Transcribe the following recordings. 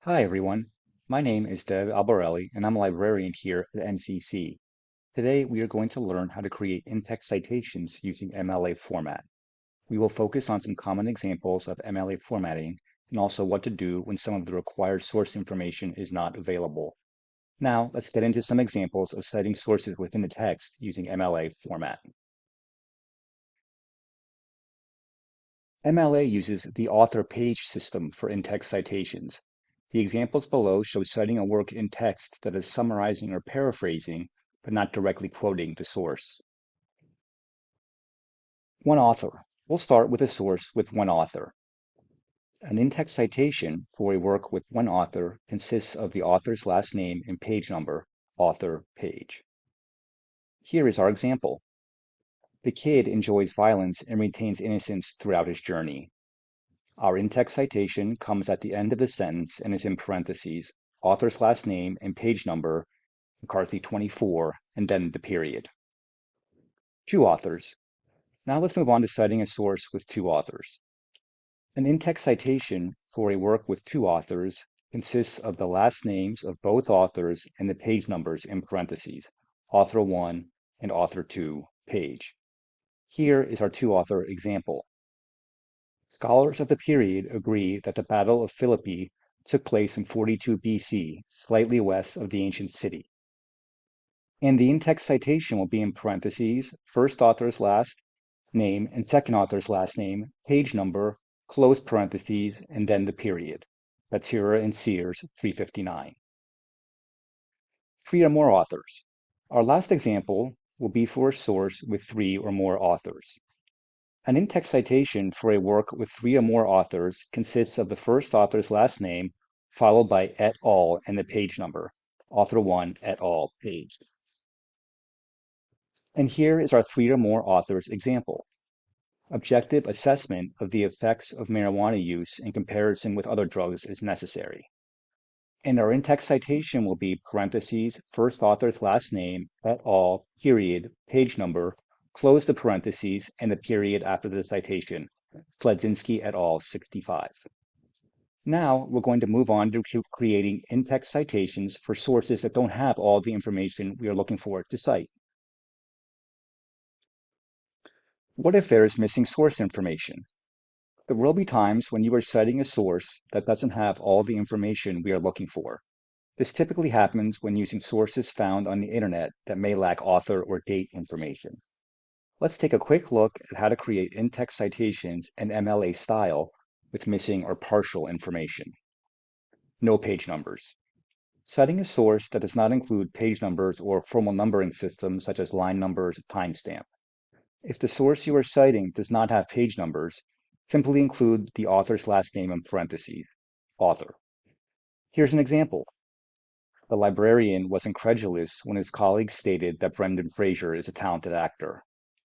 Hi, everyone. My name is Dev Albarelli, and I'm a librarian here at NCC. Today, we are going to learn how to create in-text citations using MLA format. We will focus on some common examples of MLA formatting and also what to do when some of the required source information is not available. Now, let's get into some examples of citing sources within the text using MLA format. MLA uses the author page system for in-text citations. The examples below show citing a work in text that is summarizing or paraphrasing, but not directly quoting the source. One author. We'll start with a source with one author. An in-text citation for a work with one author consists of the author's last name and page number, author, page. Here is our example. The kid enjoys violence and retains innocence throughout his journey. Our in-text citation comes at the end of the sentence and is in parentheses, author's last name and page number, McCarthy 24, and then the period. Two authors. Now let's move on to citing a source with two authors. An in-text citation for a work with two authors consists of the last names of both authors and the page numbers in parentheses, author 1 and author 2, page. Here is our two-author example. Scholars of the period agree that the Battle of Philippi took place in 42 BC, slightly west of the ancient city. And the in-text citation will be in parentheses, first author's last name and second author's last name, page number, close parentheses, and then the period. That's here in Sears 359. Three or more authors. Our last example will be for a source with three or more authors. An in-text citation for a work with three or more authors consists of the first author's last name, followed by et al. And the page number, author 1 et al. Page. And here is our three or more authors example. Objective assessment of the effects of marijuana use in comparison with other drugs is necessary. And our in-text citation will be parentheses, first author's last name, et al., period, page number, close the parentheses, and the period after the citation, Sledzinski et al., 65. Now we're going to move on to creating in-text citations for sources that don't have all the information we are looking for to cite. What if there is missing source information? There will be times when you are citing a source that doesn't have all the information we are looking for. This typically happens when using sources found on the internet that may lack author or date information. Let's take a quick look at how to create in-text citations in MLA style with missing or partial information. No page numbers. Citing a source that does not include page numbers or formal numbering systems such as line numbers or timestamp. If the source you are citing does not have page numbers, simply include the author's last name in parentheses, author. Here's an example. The librarian was incredulous when his colleagues stated that Brendan Fraser is a talented actor.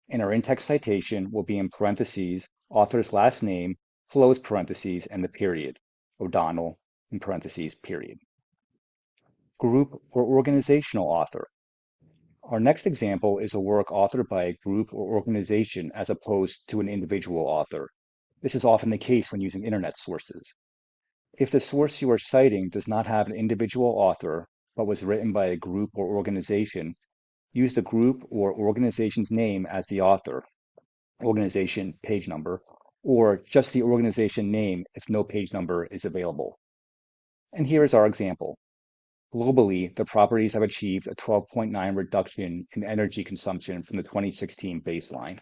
And our in-text citation will be in parentheses, author's last name, close parentheses, and the period, O'Donnell, in parentheses, period. Group or organizational author. Our next example is a work authored by a group or organization as opposed to an individual author. This is often the case when using internet sources. If the source you are citing does not have an individual author, but was written by a group or organization, use the group or organization's name as the author, organization page number, or just the organization name if no page number is available. And here is our example. Globally, the properties have achieved a 12.9 reduction in energy consumption from the 2016 baseline.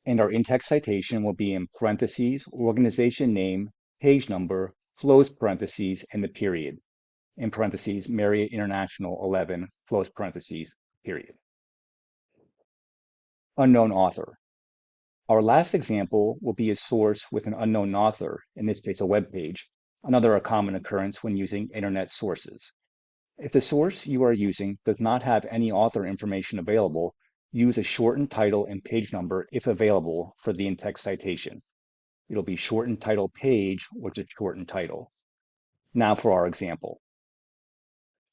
And our in-text citation will be in parentheses, organization name, page number, close parentheses, and the period. In parentheses, Marriott International 11, close parentheses, period. Unknown author. Our last example will be a source with an unknown author, in this case a web page, another common occurrence when using internet sources. If the source you are using does not have any author information available, use a shortened title and page number if available for the in-text citation. It'll be shortened title page or just shortened title. Now for our example.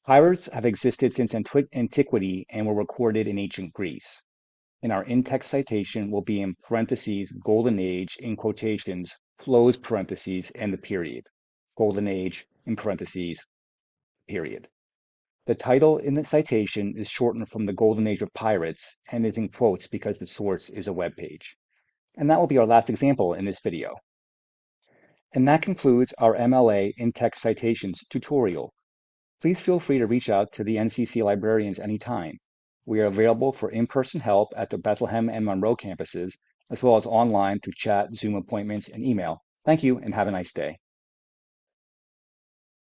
Pirates have existed since antiquity and were recorded in ancient Greece. And our in-text citation will be in parentheses, golden age, in quotations, close parentheses, and the period. golden age, in parentheses, period. The title in the citation is shortened from the golden age of pirates and is in quotes because the source is a web page. And that will be our last example in this video. And that concludes our MLA in-text citations tutorial. Please feel free to reach out to the NCC librarians anytime. We are available for in-person help at the Bethlehem and Monroe campuses, as well as online through chat, Zoom appointments, and email. Thank you, and have a nice day.